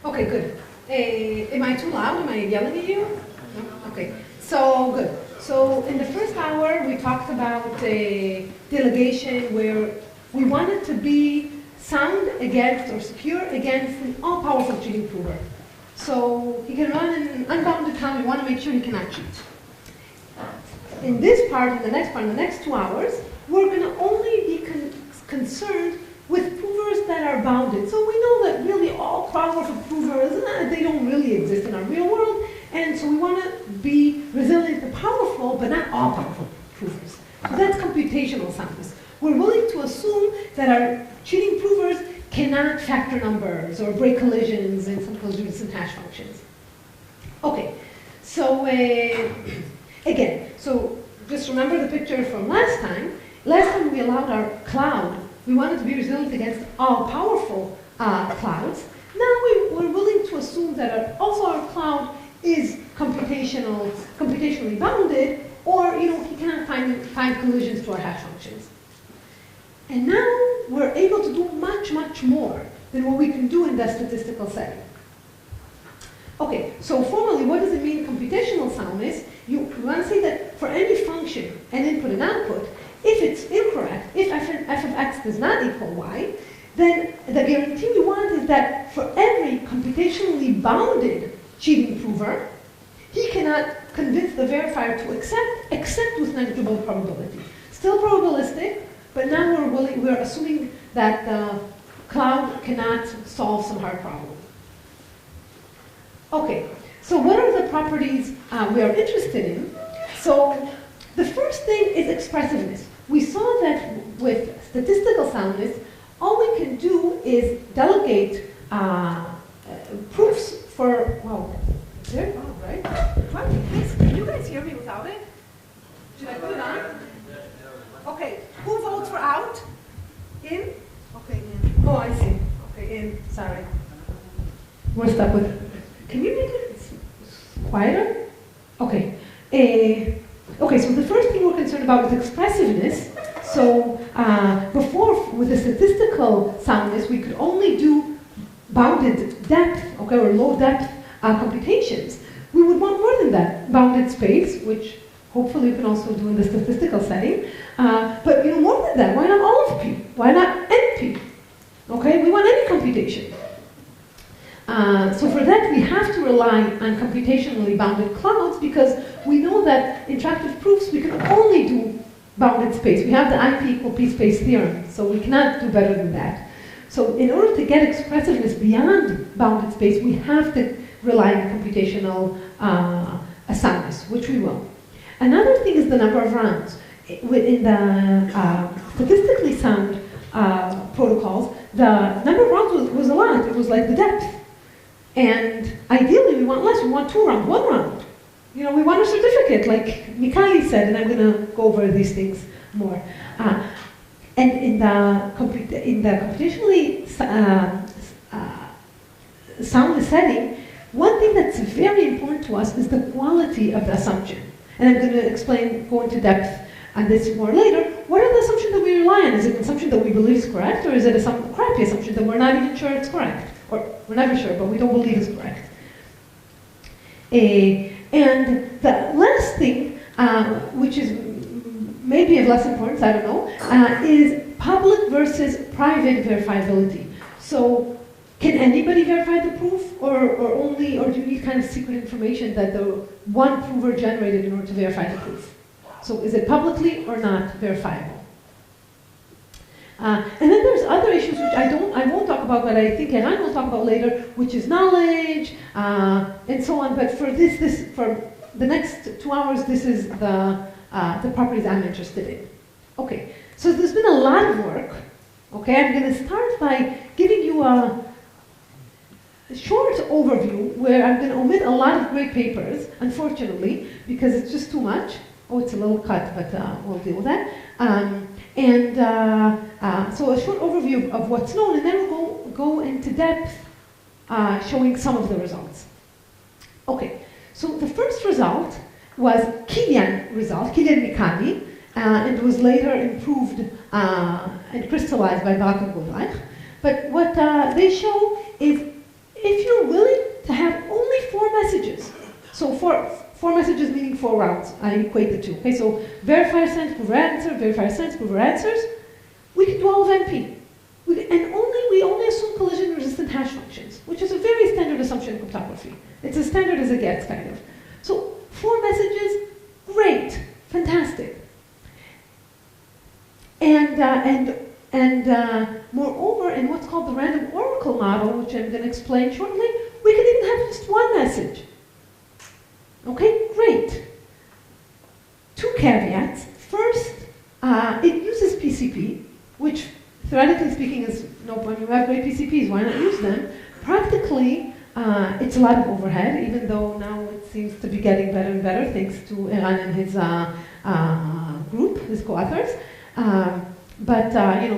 Okay, good. Am I too loud? Am I yelling at you? No? Okay. So, good. So, in the first hour, we talked about delegation, where we wanted to be sound against or secure against an all-powerful cheating prover. So, he can run in unbounded time. We want to make sure he cannot cheat. In this part, in the next part, in the next 2 hours, we're going to only be concerned with provers that are bounded. So we know that really all powerful provers, they don't really exist in our real world, and so we want to be resilient to powerful, but not all powerful provers. So that's computational soundness. We're willing to assume that our cheating provers cannot factor numbers or break collisions in some collisions and hash functions. Okay, so again, so just remember the picture from last time. Last time we allowed our Cloud, we wanted to be resilient against all powerful clouds. Now we're willing to assume that also our Cloud is computationally bounded, or he cannot find collisions to our hash functions. And now we're able to do much, much more than what we can do in that statistical setting. Okay, so formally, what does it mean, computational soundness? You want to say that for any function, an input and output, if it's incorrect, if f of x does not equal y, then the guarantee we want is that for every computationally bounded cheating prover, he cannot convince the verifier to accept, except with negligible probability. Still probabilistic, but now we're assuming that the Cloud cannot solve some hard problem. Okay, so what are the properties we are interested in? So the first thing is expressiveness. We saw that with statistical soundness, all we can do is delegate proofs for, well, there, oh, right? Can you guys hear me without it? Should I put it on? Okay, who votes for out? In? Okay, in. Oh, I see. Okay, in, sorry. We're stuck with, can you make it quieter? Okay. Okay, so the first thing we're concerned about is expressiveness. So before, with the statistical soundness, we could only do bounded depth, okay, or low depth computations. We would want more than that. Bounded space, which hopefully you can also do in the statistical setting. But more than that, why not all of P? Why not NP? Okay, we want any computation. So for that, we have to rely on computationally bounded clouds because we know that interactive proofs, we can only do bounded space. We have the IP equal P space theorem, so we cannot do better than that. So in order to get expressiveness beyond bounded space, we have to rely on computational soundness, which we will. Another thing is the number of rounds. In the statistically sound protocols, the number of rounds was a lot. It was like the depth. And ideally, we want less. We want 2 rounds, 1 round. We want a certificate, like Mikhail said, and I'm going to go over these things more. And in the computationally soundness setting, one thing that's very important to us is the quality of the assumption. And I'm going to go into depth on this more later. What are the assumptions that we rely on? Is it an assumption that we believe is correct, or is it a crappy assumption that we're not even sure it's correct? Or we're never sure, but we don't believe it's correct. And the last thing, which is maybe of less importance, I don't know, is public versus private verifiability. So can anybody verify the proof, or do you need kind of secret information that the one prover generated in order to verify the proof? So is it publicly or not verifiable? And then there's other issues which I won't talk about, but I think Yael will talk about later, which is knowledge and so on. But for for the next 2 hours, this is the properties I'm interested in. Okay, so there's been a lot of work. Okay, I'm going to start by giving you a short overview where I'm going to omit a lot of great papers, unfortunately, because it's just too much. Oh, it's a little cut, but we'll deal with that. So a short overview of what's known, and then we'll go into depth, showing some of the results. Okay, so the first result was Kilian Mikhaili, and was later improved and crystallized by Barak and Goldreich. But what they show is if you're willing to have only 4 messages, so four messages meaning 4 rounds, I equate the two. Okay, so verifier sends, prover answer, verifier sends, prover answers. We can do all of NP. We only assume collision-resistant hash functions, which is a very standard assumption in cryptography. It's as standard as it gets, kind of. So 4 messages, great, fantastic. And moreover, in what's called the random oracle model, which I'm going to explain shortly, we can even have just 1 message. Okay, great. 2 caveats. First, it uses PCP, which theoretically speaking is no point. You have great PCPs, why not use them? Practically, it's a lot of overhead, even though now it seems to be getting better and better thanks to Eran and his group, his co-authors. But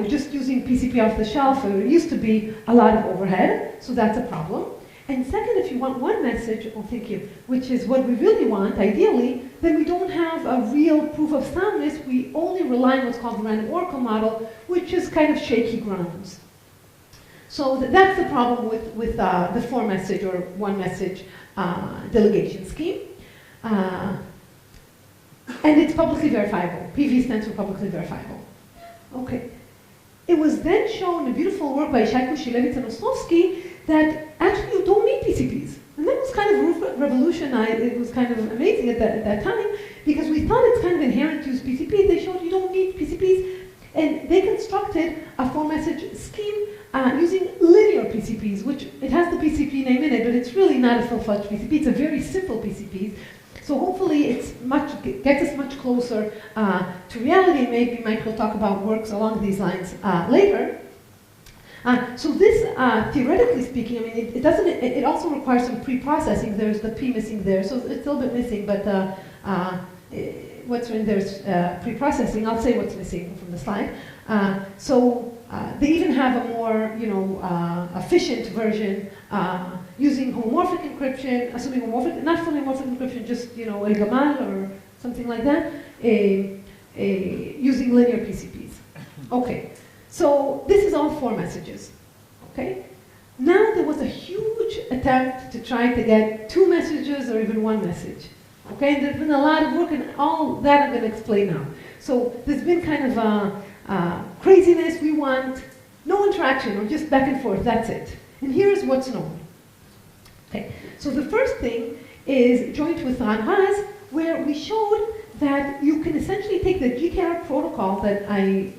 just using PCP off the shelf, it used to be a lot of overhead, so that's a problem. And second, if you want 1 message, oh thank you, which is what we really want, ideally, then we don't have a real proof of soundness, we only rely on what's called the random oracle model, which is kind of shaky grounds. So that's the problem with the 4 message or 1 message delegation scheme. And it's publicly verifiable. PV stands for publicly verifiable. Okay. It was then shown in a beautiful work by Shaiku Shilevitz and Oslovsky that actually you don't need PCPs. And that was kind of revolutionized. It was kind of amazing at that time because we thought it's kind of inherent to use PCPs. They showed you don't need PCPs. And they constructed a 4-message scheme using linear PCPs, which it has the PCP name in it, but it's really not a full-fledged PCP. It's a very simple PCP. So hopefully it gets us much closer to reality. Maybe Mike will talk about works along these lines later. So this, theoretically speaking, I mean, it also requires some pre-processing. There's the P missing there, so it's a little bit missing, but what's in there is pre-processing. I'll say what's missing from the slide. They even have a more, efficient version using homomorphic encryption, assuming homomorphic, not fully homomorphic encryption, just, El Gamal or something like that, using linear PCPs. Okay, so this is all 4 messages, okay? Now there was a huge attempt to try to get 2 messages or even 1 message, okay? There's been a lot of work and all that I'm gonna explain now. So there's been kind of craziness. We want no interaction or just back and forth, that's it. And here's what's known. Okay, so the first thing is joint with Ran-Raz, where we showed that you can essentially take the GKR protocol that I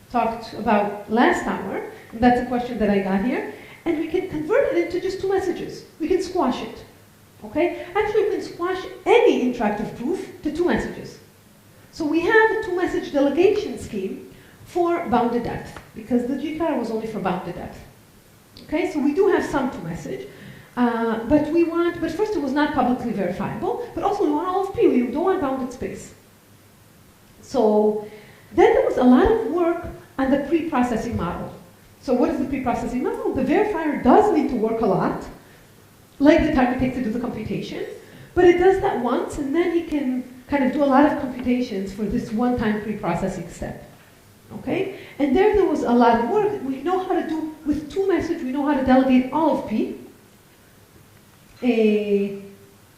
talked about last hour, and that's a question that I got here, and we can convert it into just 2 messages. We can squash it, okay? Actually, we can squash any interactive proof to 2 messages. So we have a 2-message delegation scheme for bounded depth, because the GKR was only for bounded depth. Okay, so we do have some 2-message, but first it was not publicly verifiable, but also we want all of P, we don't want bounded space. So then there was a lot of work on the pre-processing model. So what is the pre-processing model? The verifier does need to work a lot, like the time it takes to do the computation, but it does that once, and then he can kind of do a lot of computations for this one-time pre-processing step. Okay? And there was a lot of work. We know how to do, with 2-message, we know how to delegate all of P.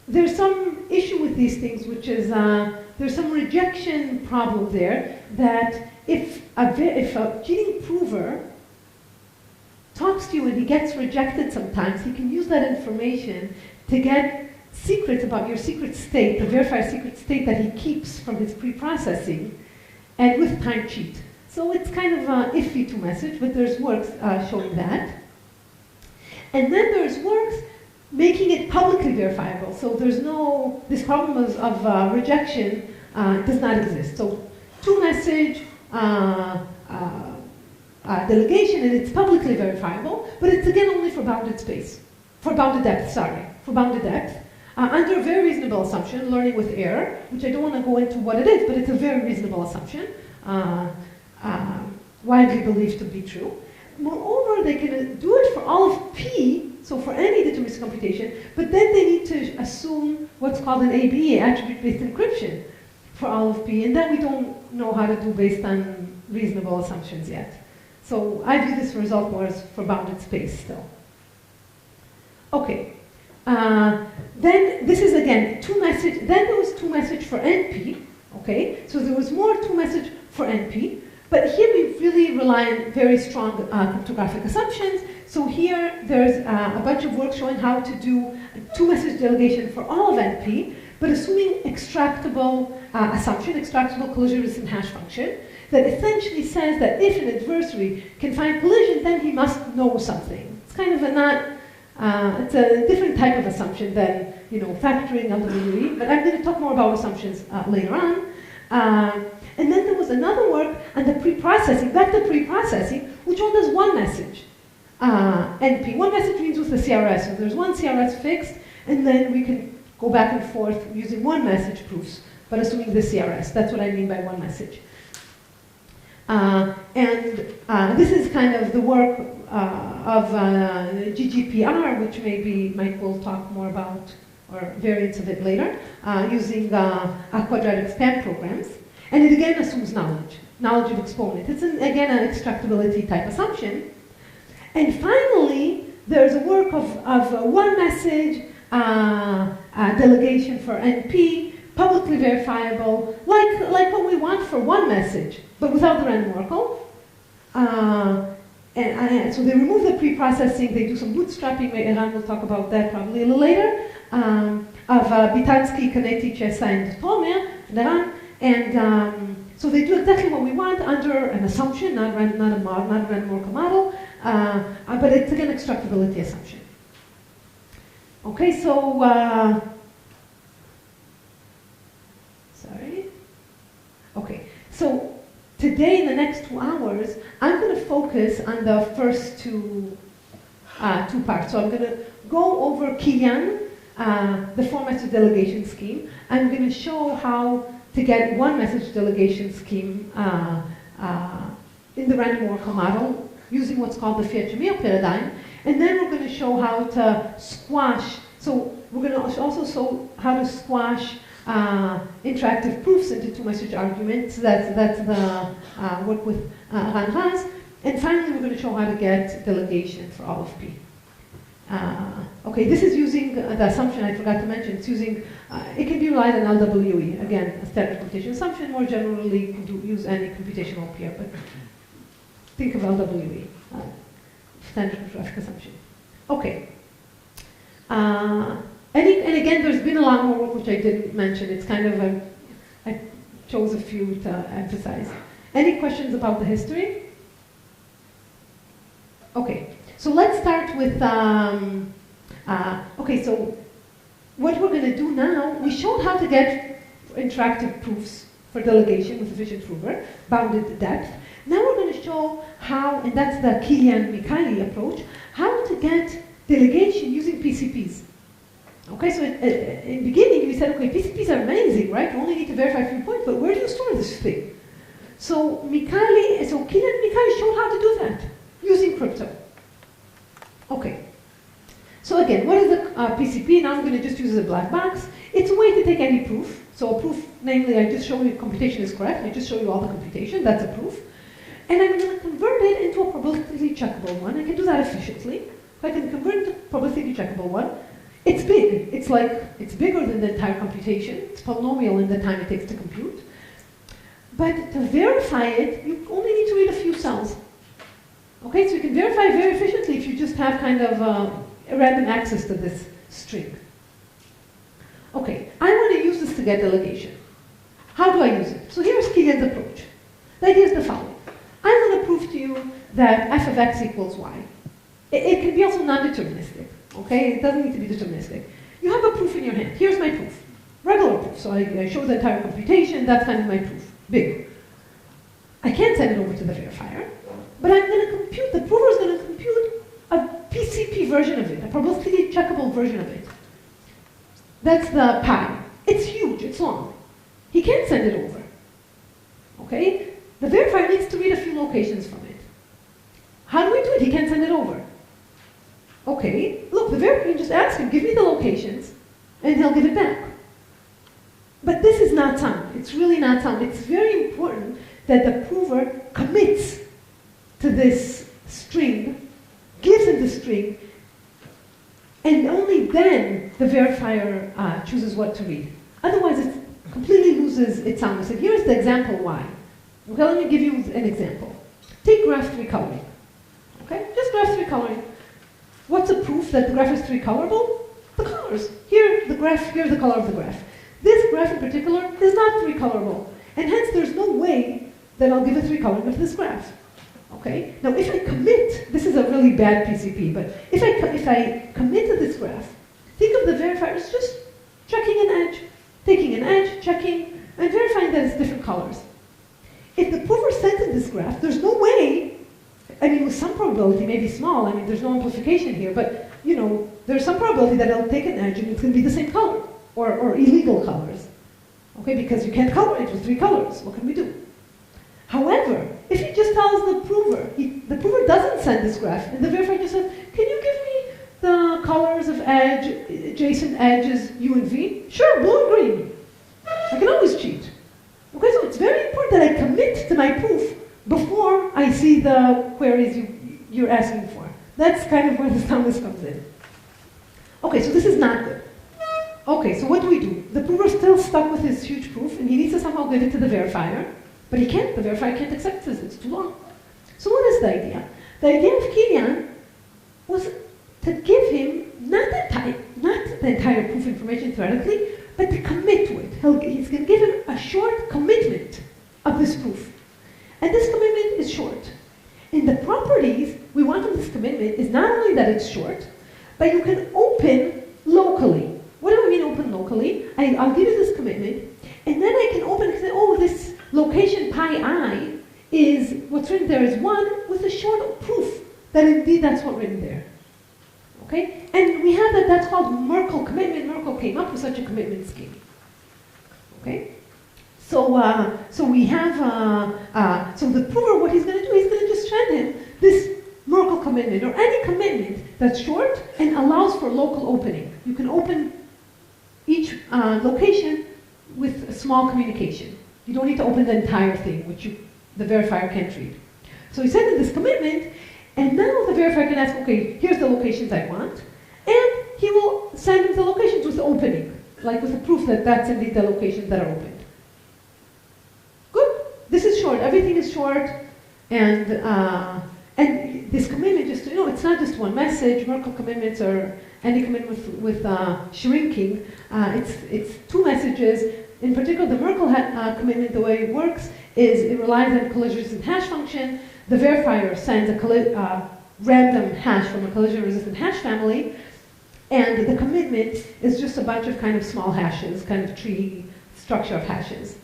There's some issue with these things, which is there's some rejection problem there, that if a cheating prover talks to you and he gets rejected sometimes, he can use that information to get secrets about your secret state, the verifier secret state that he keeps from his pre-processing, and with time cheat. So it's kind of an iffy 2-message, but there's works showing that. And then there's works making it publicly verifiable. So there's no, this problem of rejection does not exist. So 2-message delegation, and it's publicly verifiable, but it's again only for bounded space, for bounded depth, sorry, for bounded depth. Under a very reasonable assumption, learning with error, which I don't want to go into what it is, but it's a very reasonable assumption, widely believed to be true. Moreover, they can do it for all of P, so for any deterministic computation, but then they need to assume what's called an ABE, attribute-based encryption, for all of P, and that we don't know how to do based on reasonable assumptions yet. So I view this result more as for bounded space still. Okay. Then this is again two message. Then there was two message for NP. Okay. So there was more two message for NP. But here we really rely on very strong cryptographic assumptions. So here there's a bunch of work showing how to do two-message delegation for all of NP, but assuming extractable assumption, extractable collision-resistant hash function, that essentially says that if an adversary can find collision, then he must know something. It's kind of a it's a different type of assumption than factoring LWE, but I'm going to talk more about assumptions later on. And then there was another work on the pre-processing, vector pre-processing, which only does one message. NP. One message means with the CRS. So there's one CRS fixed, and then we can go back and forth using one message proofs, but assuming the CRS. That's what I mean by one message. This is kind of the work of GGPR, which maybe Mike will talk more about, or variants of it later, using quadratic span programs. And it again assumes knowledge of exponent. It's again an extractability type assumption. And finally, there's a work of one message delegation for NP, publicly verifiable, like what we want for one message, but without the random oracle. So they remove the pre-processing, they do some bootstrapping, Eran will talk about that probably a little later, of Bitansky, Canetti, Chesa, and Tomer, Eran. And so they do exactly what we want under an assumption, not a random oracle model, but it's again extractability assumption. Okay, so sorry. Okay, so today in the next 2 hours, I'm going to focus on the first two parts. So I'm going to go over Kilian, the four-message delegation scheme. I'm going to show how to get one message delegation scheme in the random oracle model using what's called the Fiat-Shamir paradigm. And then we're going to show how to squash, so we're going to also show how to squash interactive proofs into two-message arguments. That's the work with Ran Raz. And finally, we're going to show how to get delegation for all of P. Okay, this is using the assumption I forgot to mention. It's using, it can be relied on LWE. Again, a standard computation assumption. More generally, you can use any computational peer, but think of LWE, standard cryptographic assumption. Okay. And again, there's been a lot more work which I didn't mention. It's kind of, I chose a few to emphasize. Any questions about the history? Okay. So let's start with, okay, so what we're going to do now, we showed how to get interactive proofs for delegation with efficient prover, bounded depth. Now we're going to show how, and that's the Kilian-Mikhaili approach, how to get delegation using PCPs. Okay, so in the beginning we said, okay, PCPs are amazing, right? You only need to verify a few points, but where do you store this thing? So Kilian-Mikhaili showed how to do that using crypto. Okay, so again, what is a PCP? Now I'm going to just use a black box. It's a way to take any proof. So a proof, namely, I just show you computation is correct. I just show you all the computation. That's a proof. And I'm going to convert it into a probabilistically checkable one. I can do that efficiently. If I can convert it into a probabilistically checkable one, it's big. It's bigger than the entire computation. It's polynomial in the time it takes to compute. But to verify it, you only need to read a few cells. Okay, so you can verify very efficiently if you just have kind of a random access to this string. Okay, I want to use this to get delegation. How do I use it? So here's Kilian's approach. The idea is the following. I want to prove to you that f of x equals y. It can be also non-deterministic. Okay, it doesn't need to be deterministic. You have a proof in your hand. Here's my proof. Regular proof. So I show the entire computation. That's kind of my proof. Big. I can't send it over to the verifier. But I'm going to compute, the prover is going to compute a PCP version of it, a probabilistically checkable version of it. That's the pi. It's huge, it's long. He can't send it over. Okay? The verifier needs to read a few locations from it. How do we do it? He can't send it over. Okay, look, the verifier can just ask him, give me the locations, and he'll give it back. But this is not sound. It's really not sound. It's very important that the prover commits to this string, gives him the string, and only then the verifier chooses what to read. Otherwise, it completely loses its soundness. And here's the example why. Okay, let me give you an example. Take graph 3 coloring. Okay, just graph 3 coloring. What's the proof that the graph is 3 colorable? The colors. Here, the graph, here's the color of the graph. This graph in particular is not 3 colorable, and hence there's no way that I'll give a 3 coloring of this graph. Okay? Now, if I commit, this is a really bad PCP, but if I commit to this graph, think of the verifier as just checking an edge, taking an edge, checking, and verifying that it's different colors. If the prover sends in this graph, there's no way, I mean, with some probability, maybe small, I mean, there's no amplification here, but, you know, there's some probability that it'll take an edge and it's going to be the same color, or illegal colors. Okay, because you can't color it with 3 colors. What can we do? However, if he just tells the prover, the prover doesn't send this graph, and the verifier just says, can you give me the colors of edge, adjacent edges, U and V? Sure, blue and green. I can always cheat. Okay, so it's very important that I commit to my proof before I see the queries you're asking for. That's kind of where the soundness comes in. Okay, so this is not good. Okay, so what do? The prover's still stuck with his huge proof, and he needs to somehow give it to the verifier. But he can't, the verifier can't accept this, it's too long. So what is the idea? The idea of Kilian was to give him not the entire proof information theoretically, but to commit to it. He's going to give him a short commitment of this proof. And this commitment is short. In the properties, we want from this commitment is not only that it's short, but you can open locally. What do I mean open locally? I'll give you this commitment, and then I can open and say, oh, this location pi I is, what's written there is 1 with a short proof that indeed that's what's written there. Okay? And we have that's called Merkle commitment. Merkle came up with such a commitment scheme. Okay? So we have, so the prover, what he's going to do, he's going to just send him this Merkle commitment, or any commitment that's short and allows for local opening. You can open each location with a small communication. You don't need to open the entire thing, which the verifier can't read. So he sends in this commitment, and now the verifier can ask, okay, here's the locations I want, and he will send him the locations with the opening, like with the proof that that's indeed the locations that are opened. Good. This is short. Everything is short, and this commitment, just to, it's not just one message. Merkle commitments or any commitment with shrinking. It's 2 messages. In particular, the Merkle commitment, the way it works is it relies on a collision-resistant hash function. The verifier sends a random hash from a collision-resistant hash family, and the commitment is just a bunch of kind of small hashes, kind of tree structure of hashes.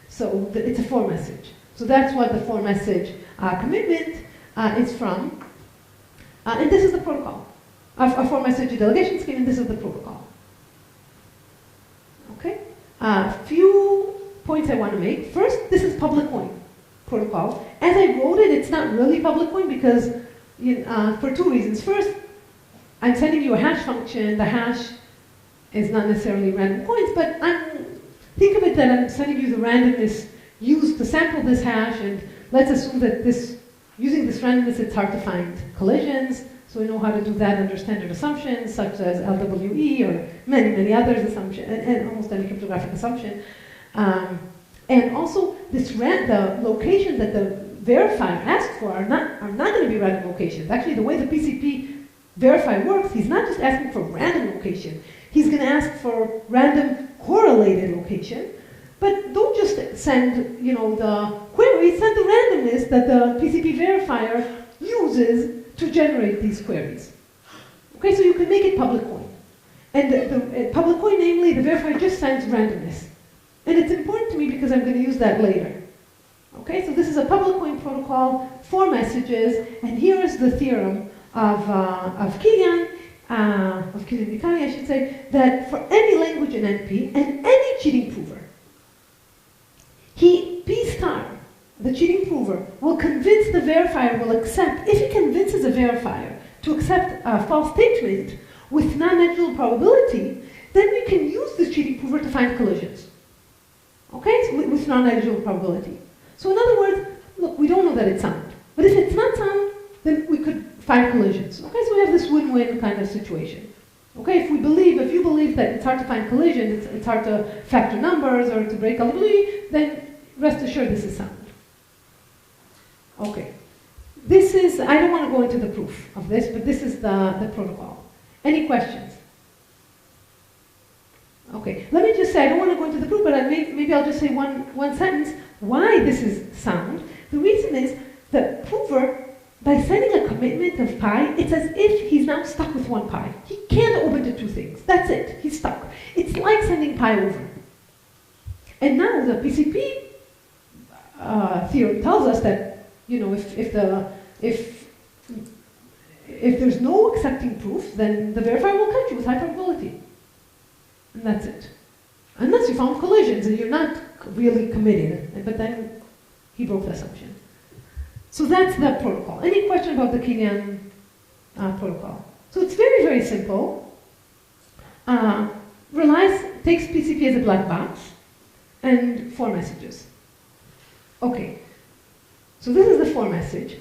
So it's a 4 message. So that's what the 4 message commitment is from. And this is the protocol. A 4 message delegation scheme, and this is the protocol. Okay? A few points I want to make. First, this is public coin protocol. As I wrote it, it's not really public coin because for 2 reasons. First, I'm sending you a hash function. The hash is not necessarily random coins, but think of it that I'm sending you the randomness used to sample this hash, and let's assume that using this randomness, it's hard to find collisions. So we know how to do that under standard assumptions, such as LWE or many, many others assumptions, and almost any cryptographic assumption. And also, the location that the verifier asked for are not going to be random locations. Actually, the way the PCP verifier works, he's not just asking for random location. He's going to ask for random correlated location. But don't just send, the query, send the randomness that the PCP verifier uses to generate these queries. Okay, so you can make it public coin. And the public coin, namely, the verifier just sends randomness. And it's important to me because I'm going to use that later. Okay, so this is a public coin protocol, 4 messages, and here is the theorem of Kilian, of Kilian-Vicari, I should say, that for any language in NP and any cheating prover, P star, the cheating prover, will convince the verifier, if he convinces a verifier to accept a false statement with non-negligible probability, then we can use this cheating prover to find collisions. Okay, so with non-negligible probability. So in other words, look, we don't know that it's sound. But if it's not sound, then we could find collisions. Okay, so we have this win-win kind of situation. Okay, if you believe that it's hard to find collisions, it's hard to factor numbers or to break eligibility, then rest assured this is sound. Okay. This is, I don't want to go into the proof of this, but this is the protocol. Any questions? Okay, let me just say, I don't want to go into the proof, but maybe I'll just say one sentence why this is sound. The reason is that prover, by sending a commitment of pi, it's as if he's now stuck with one pi. He can't open to two things. That's it. He's stuck. It's like sending pi over. And now the PCP theorem tells us that, you know, if there's no accepting proof, then the verifier will catch you with high probability. And that's it. Unless you found collisions and you're not really committed. But then he broke the assumption. So that's the protocol. Any question about the Kilian protocol? So it's very, very simple. Takes PCP as a black box and 4 messages. Okay. So this is the 4 message.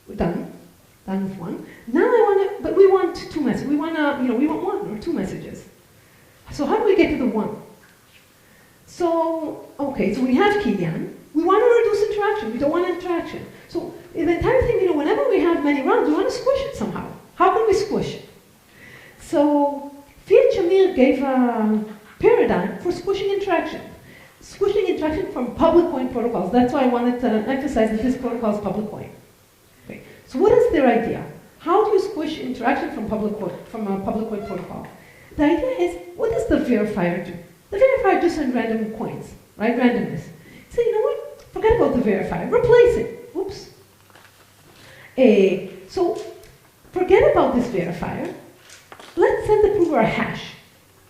We're done. Done with 1. Now but we want 2 messages. We want 1 or 2 messages. So how do we get to the 1? So, okay, so we have Kilian. We want to reduce interaction. We don't want interaction. So in the entire thing, whenever we have many rounds, we want to squish it somehow. How can we squish it? So Fiat-Shamir gave a paradigm for squishing interaction. Squishing interaction from public point protocols. That's why I wanted to emphasize that this protocol is public point. Okay. So what is their idea? How do you squish interaction from a public point protocol? The idea is, what does the verifier do? The verifier just sends random coins, right? Randomness. So you know what? Forget about the verifier. Replace it. Oops. So forget about this verifier. Let's send the prover a hash.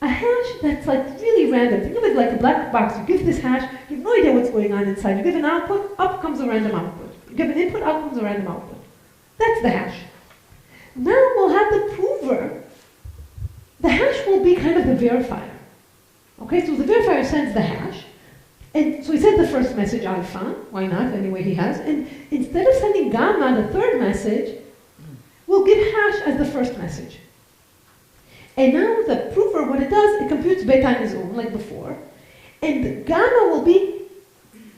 A hash that's like really random. Think of it like a black box. You give this hash, you have no idea what's going on inside. You give an output, up comes a random output. You give an input, out comes a random output. That's the hash. Now we'll have the prover. The hash will be kind of the verifier. Okay, so the verifier sends the hash. And so he sends the first message alpha, why not, anyway he has. And instead of sending gamma, the third message, we'll give hash as the first message. And now the prover, what it does, it computes beta on his own, like before. And gamma will be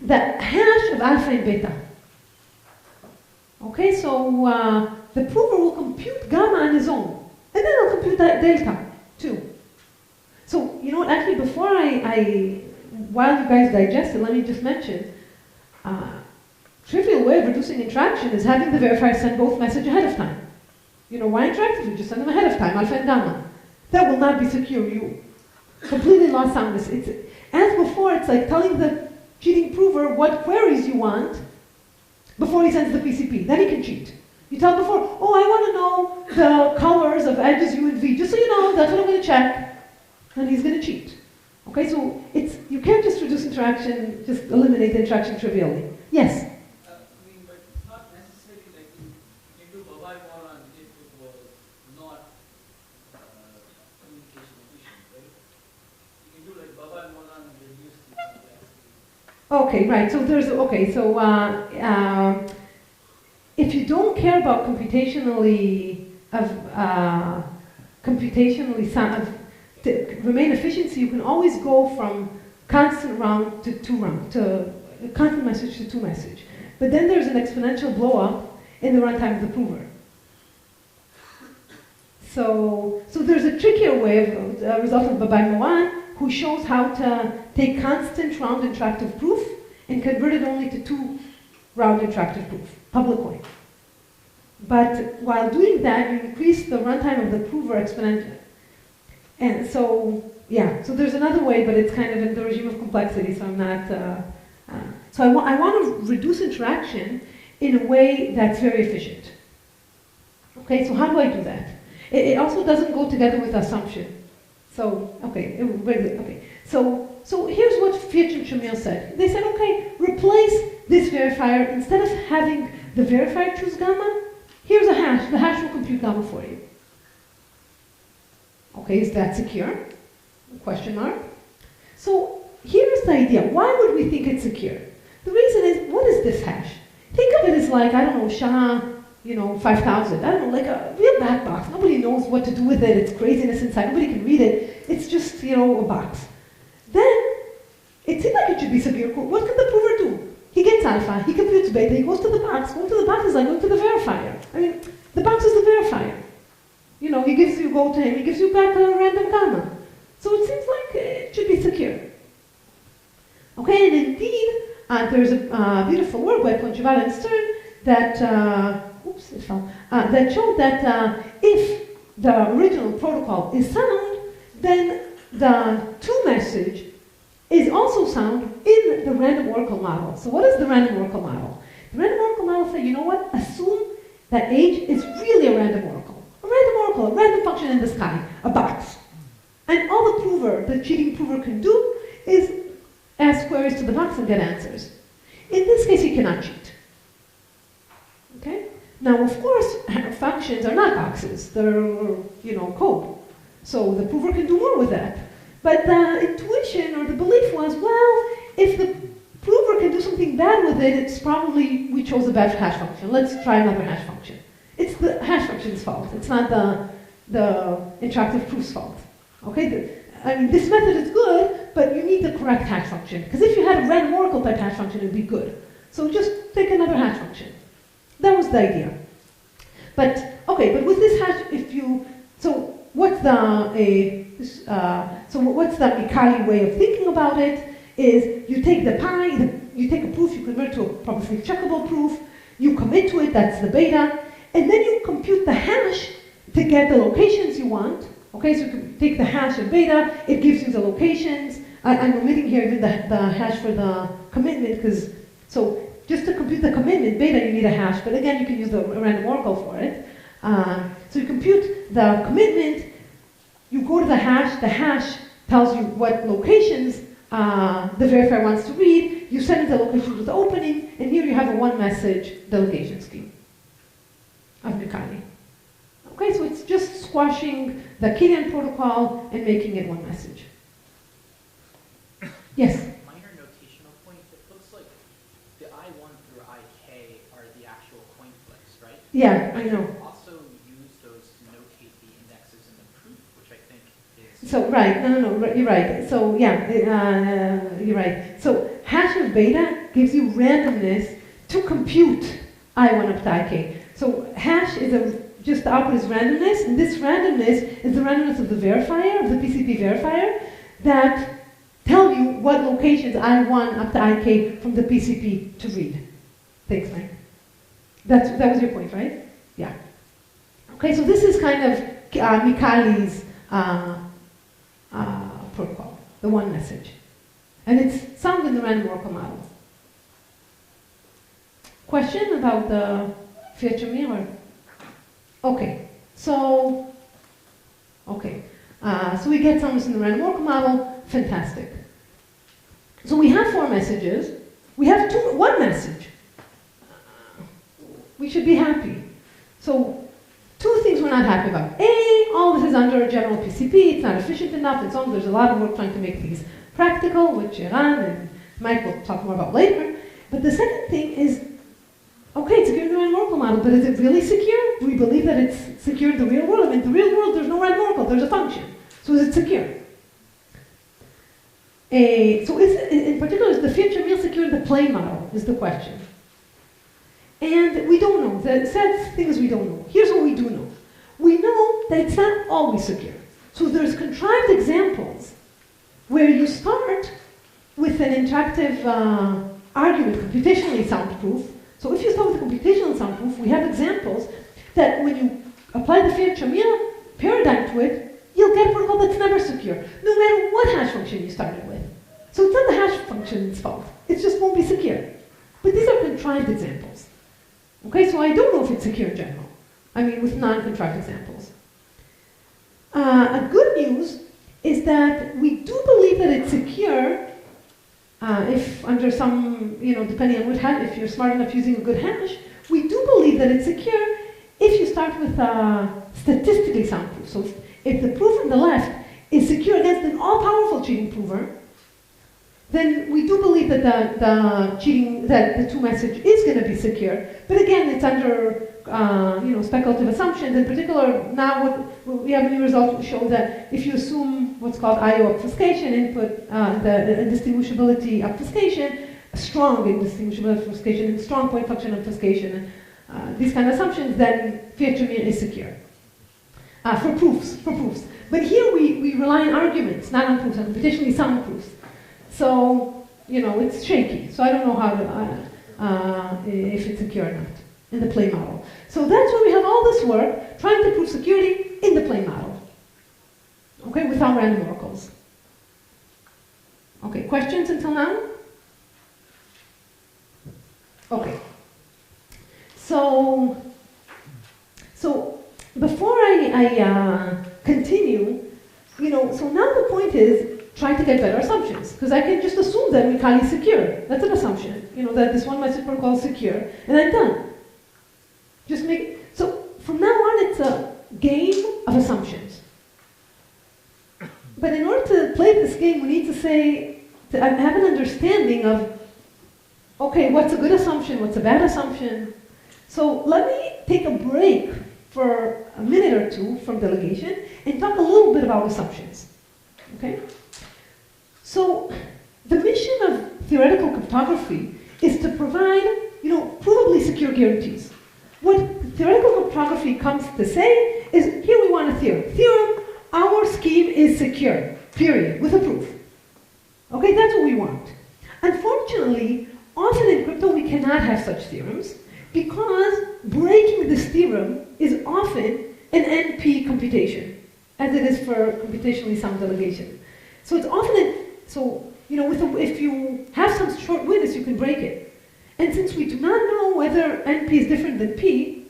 the hash of alpha and beta. Okay, so the prover will compute gamma on his own. And then I'll compute that delta, too. So, you know what, actually before while you guys digest it, let me just mention, trivial way of reducing interaction is having the verifier send both messages ahead of time. You know, why interactively? Just send them ahead of time, alpha and gamma. That will not be secure. You completely lost soundness. As before, it's like telling the cheating prover what queries you want before he sends the PCP. Then he can cheat. You tell before, oh, I want to know the colors of edges U and V. Just so you know, that's what I'm going to check. And he's going to cheat. Okay, so you can't just reduce interaction, just eliminate the interaction trivially. Yes? But it's not necessarily like you do Bar-Ilan, it was not communication efficient, right? You can do like Bar-Ilan and reduce the complexity. Okay, right. So if you don't care about to remain efficiency, you can always go from constant round to 2 round, to constant message to 2 message. But then there's an exponential blow up in the runtime of the prover. So there's a trickier way of a result of Bar-Ilan, who shows how to take constant round interactive proof and convert it only to 2 round interactive proof, public point. But while doing that, you increase the runtime of the prover exponentially. And so, yeah, so there's another way, but it's kind of in the regime of complexity, so I'm not... So I want to reduce interaction in a way that's very efficient. Okay, so how do I do that? It also doesn't go together with assumption. So, okay, So here's what Fiat-Shamir said. They said, okay, replace this verifier. Instead of having the verifier choose gamma, here's a hash. The hash will compute gamma for you. Okay, is that secure? Question mark. So here's the idea. Why would we think it's secure? The reason is, what is this hash? Think of it as like, I don't know, SHA, 5,000. I don't know, like a real black box. Nobody knows what to do with it. It's craziness inside. Nobody can read it. It's just, a box. Then, it seemed like it should be secure. What can the prover do? He gets alpha, he computes beta, he goes to the box. Going to the box is like going to the verifier. I mean, the box is the verifier. He go to him, he gives you back a random gamma. So it seems like it should be secure. Okay, and indeed, there's a beautiful work by Poncheval and Stern that, that showed that if the original protocol is sound, then the true message is also sound in the random oracle model. So what is the random oracle model? The random oracle model says, assume that H is really a random oracle. A random function in the sky, a box. And all the cheating prover can do is ask queries to the box and get answers. In this case, you cannot cheat. Okay? Now, of course, functions are not boxes. They're, code. So the prover can do more with that. But the intuition or the belief was, well, if the prover can do something bad with it, it's probably we chose a bad hash function. Let's try another hash function. It's the hash function's fault. It's not the interactive proof's fault. Okay? This method is good, but you need the correct hash function. Because if you had a random oracle type hash function, it would be good. So just take another hash function. That was the idea. But with this hash, what's the Mikali way of thinking about it? Is you take the pi, you take a proof, you convert to a probabilistic checkable proof, you commit to it, that's the beta, and then you compute the hash to get the locations you want. Okay, so you can take the hash of beta, it gives you the locations. I'm omitting here even the hash for the commitment, so just to compute the commitment, beta, you need a hash, but again, you can use the random oracle for it. So you compute the commitment, you go to the hash tells you what locations the verifier wants to read, you send it the location with the opening, and here you have a one-message delegation scheme of Mikali. Okay, so it's just squashing the Kilian protocol and making it one message. Yes? Minor notational point, it looks like the I1 through IK are the actual coin flips, right? Yeah, I know. Also use those to notate the indexes in the proof, which I think is... So, right, no, you're right. So, yeah, you're right. So, hash of beta gives you randomness to compute I1 up to IK. So, hash is just the output is randomness, and this randomness is the randomness of the verifier, of the PCP verifier, that tell you what locations I1 up to IK from the PCP to read. Thanks, Mike. That was your point, right? Yeah. Okay, so this is kind of Mikali's protocol, the one message. And it's sound in the random oracle model. Question about the Fiat-Shamir? Okay, so we get soundness in the random oracle model, fantastic. So we have 4 messages, we have one message. We should be happy. So 2 things we're not happy about. A, all this is under a general PCP, it's not efficient enough, and so on. There's a lot of work trying to make these practical, which Iran and Mike will talk more about later. But the second thing is, okay, it's secure in the random oracle model, but is it really secure? Do we believe that it's secure in the real world? I mean, in the real world, there's no random oracle, there's a function. So is it secure? So in particular, is the Fiat-Shamir secure in the plain model, is the question. And we don't know. The sad thing is we don't know. Here's what we do know. We know that it's not always secure. So there's contrived examples where you start with an interactive argument, computationally soundproof. So if you start with a computational soundproof, we have examples that when you apply the Fiat-Shamir paradigm to it, you'll get a protocol that's never secure, no matter what hash function you started with. So it's not the hash function's fault. It just won't be secure. But these are contrived examples. Okay, so I don't know if it's secure in general. I mean, with non-contrived examples. A good news is that we do believe that it's secure if under some, depending on what hash, if you're smart enough using a good hash, we do believe that it's secure if you start with statistically soundproof. So if the proof on the left is secure against an all-powerful cheating prover, then we do believe that the two message is going to be secure. But again, it's under speculative assumptions. In particular, now what we have new results show that if you assume what's called I/O obfuscation, input the indistinguishability obfuscation, strong indistinguishability obfuscation, and strong point function obfuscation, these kind of assumptions, then Fiat-Shamir is secure. For proofs. But here we rely on arguments, not on proofs, on computationally sound proofs. So, it's shaky. So I don't know how to, if it's secure or not in the play model. So that's where we have all this work trying to prove security in the play model. Okay, without random oracles. Okay, questions until now? Okay. So before I continue, so now the point is trying to get better assumptions, because I can just assume that Mikali is secure. That's an assumption, that this one message protocol is secure, and I'm done. So from now on, it's a game of assumptions. But in order to play this game, we need to have an understanding of, okay, what's a good assumption, what's a bad assumption. So let me take a break for a minute or two from delegation and talk a little bit about assumptions. Okay? So the mission of theoretical cryptography is to provide, provably secure guarantees. What theoretical cryptography comes to say is, here we want a theorem. Theorem, our scheme is secure, period, with a proof. Okay, that's what we want. Unfortunately, often in crypto we cannot have such theorems because breaking this theorem is often an NP computation, as it is for computationally sound delegation. So it's often, if you have some short witness, you can break it. And since we do not know whether NP is different than P,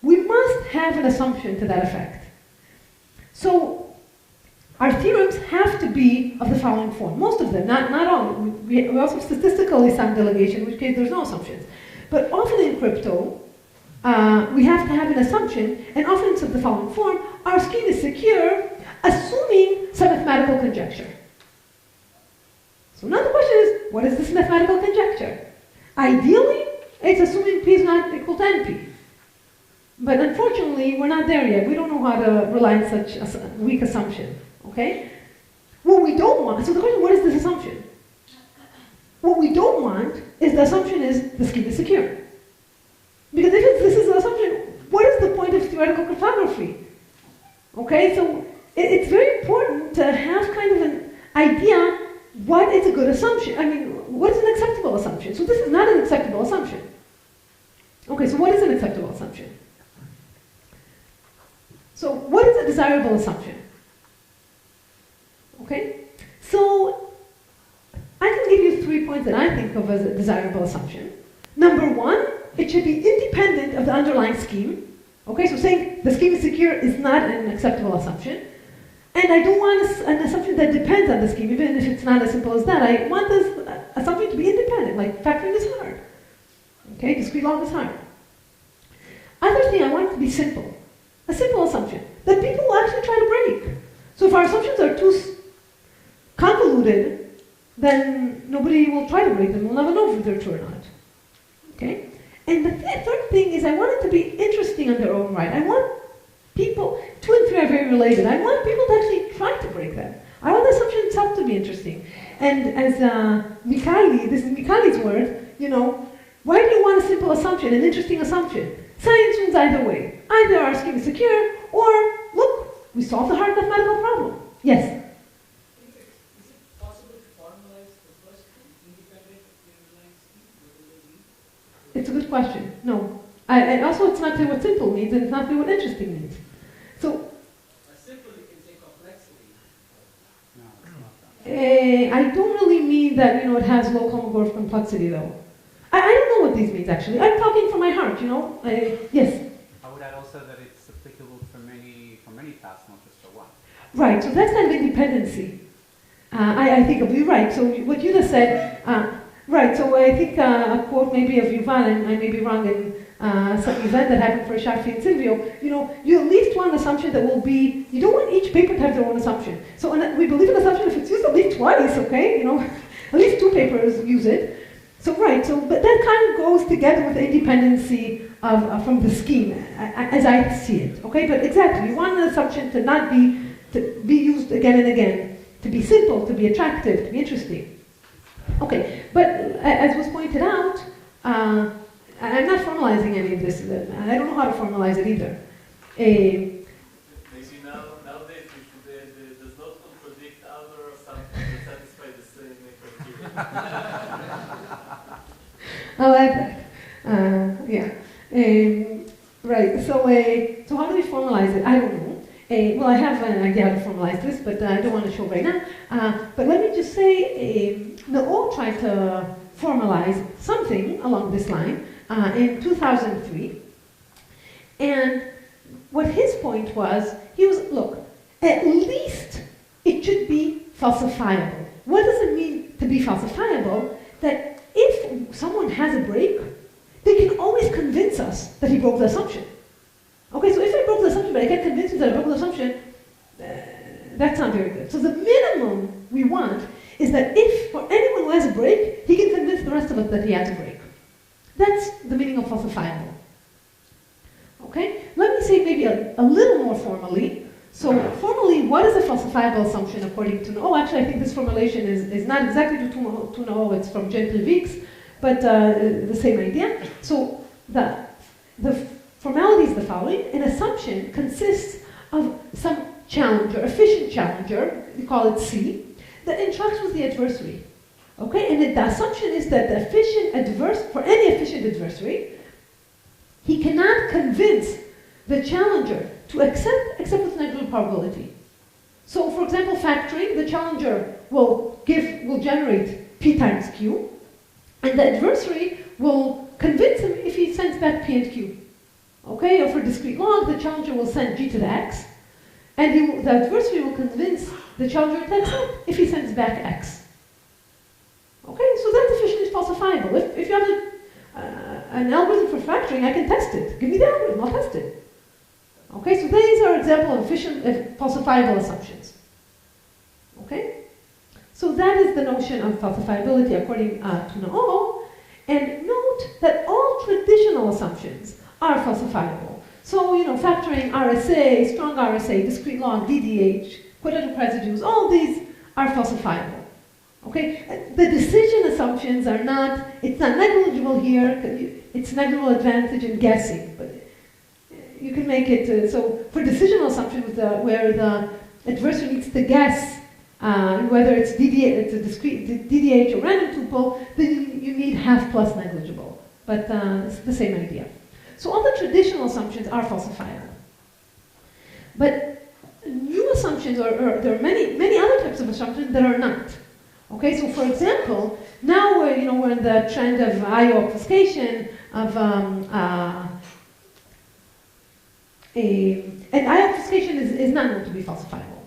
we must have an assumption to that effect. So our theorems have to be of the following form. Most of them, not all. We also have statistically sound delegation, in which case there's no assumptions. But often in crypto, we have to have an assumption, and often it's of the following form. Our scheme is secure, assuming some mathematical conjecture. So now the question is, what is this mathematical conjecture? Ideally, it's assuming P is not equal to NP. But unfortunately, we're not there yet. We don't know how to rely on such a weak assumption. Okay? What we don't want, so the question, what is this assumption? What we don't want is the assumption is the scheme is secure. Because if this is the assumption, what is the point of theoretical cryptography? Okay, so it's very important to have kind of an idea what is a good assumption. I mean, what is an acceptable assumption? So this is not an acceptable assumption. Okay, so what is an acceptable assumption? So what is a desirable assumption? Okay, so I can give you 3 points that I think of as a desirable assumption. Number one, it should be independent of the underlying scheme. Okay, so saying the scheme is secure is not an acceptable assumption. And I don't want an assumption that depends on the scheme, even if it's not as simple as that. I want this assumption to be independent, like factoring is hard. Okay, discrete log is hard. Other thing, I want it to be simple. A simple assumption that people will actually try to break. So if our assumptions are too convoluted, then nobody will try to break them. We'll never know if they're true or not. Okay? And the third thing is I want it to be interesting on their own right. I want people, 2 and 3 are very related. I want people to actually try to break them. I want the assumption itself to be interesting. And as Mikali, this is Mikali's word, why do you want a simple assumption, an interesting assumption? Science wins either way. Either our scheme is secure, or look, we solved a hard mathematical problem. Yes? Is it possible to formalize the first independent of the underlying scheme? What do they mean? It's a good question. No. And also, it's not clear what simple means, and it's not clear what interesting means. So, Simple, you can say complexity. No, it's not that. I don't really mean that, it has low homomorphic complexity, though. I don't know what these means, actually. I'm talking from my heart, yes? I would add also that it's applicable for many tasks, not just for one. Right, so that's kind of independency. I think you're right. So what you just said, right, so I think a quote maybe of Yuval, and I may be wrong in some event that happened for Shafi and Silvio, you at least want an assumption that will be, you don't want each paper to have their own assumption. So we believe in assumption if it's used at least twice, okay, At least 2 papers use it. So right, but that kind of goes together with the independency from the scheme, as I see it. Okay, but exactly, you want an assumption to be used again and again, to be simple, to be attractive, to be interesting. Okay, but as was pointed out, I'm not formalizing any of this. I don't know how to formalize it either. Maybe nowadays it does not contradict other assumptions that satisfy the same criteria. I like that. Yeah. Right. So how do we formalize it? I don't know. Well, I have an idea how to formalize this, but I don't want to show right now. But let me just say, Noor tried to formalize something along this line in 2003. And what his point was, look, at least it should be falsifiable. What does it mean to be falsifiable? That if someone has a break, they can always convince us that he broke the assumption. Okay, so if I broke the assumption, but I can't convince you that I broke the assumption, that's not very good. So the minimum we want is that if for anyone who has a break, he can convince the rest of us that he has a break. That's the meaning of falsifiable. Okay, let me say maybe a little more formally. So formally, what is a falsifiable assumption according to Noor? Actually, I think this formulation is not exactly to Noor, it's from Gentry-Weeks, but the same idea. So the formality is the following. An assumption consists of some challenger, efficient challenger, we call it C, that interacts with the adversary. Okay, and the assumption is that for any efficient adversary, he cannot convince the challenger to accept except with negligible probability. So, for example, factoring, the challenger will generate P times Q, and the adversary will convince him if he sends back P and Q. Okay, or for discrete log, the challenger will send G to the X, and the adversary will convince the challenger to accept if he sends back X. Okay, so that definition is falsifiable. If you have an algorithm for factoring, I can test it. Give me the algorithm, I'll test it. Okay, so these are examples of efficient, falsifiable assumptions. Okay? So that is the notion of falsifiability according to Noor. And note that all traditional assumptions are falsifiable. So, factoring RSA, strong RSA, discrete log, DDH, quadratic residues, all these are falsifiable. Okay? The decision assumptions are not, it's not negligible here, it's negligible advantage in guessing, but you can make it, so for decisional assumptions where the adversary needs to guess whether it's it's a discrete DDH or random tuple, then you need half plus negligible. But it's the same idea. So all the traditional assumptions are falsifiable. But new assumptions, or there are many other types of assumptions that are not. Okay, so for example, now we're in the trend of IO obfuscation, and IO obfuscation is not known to be falsifiable.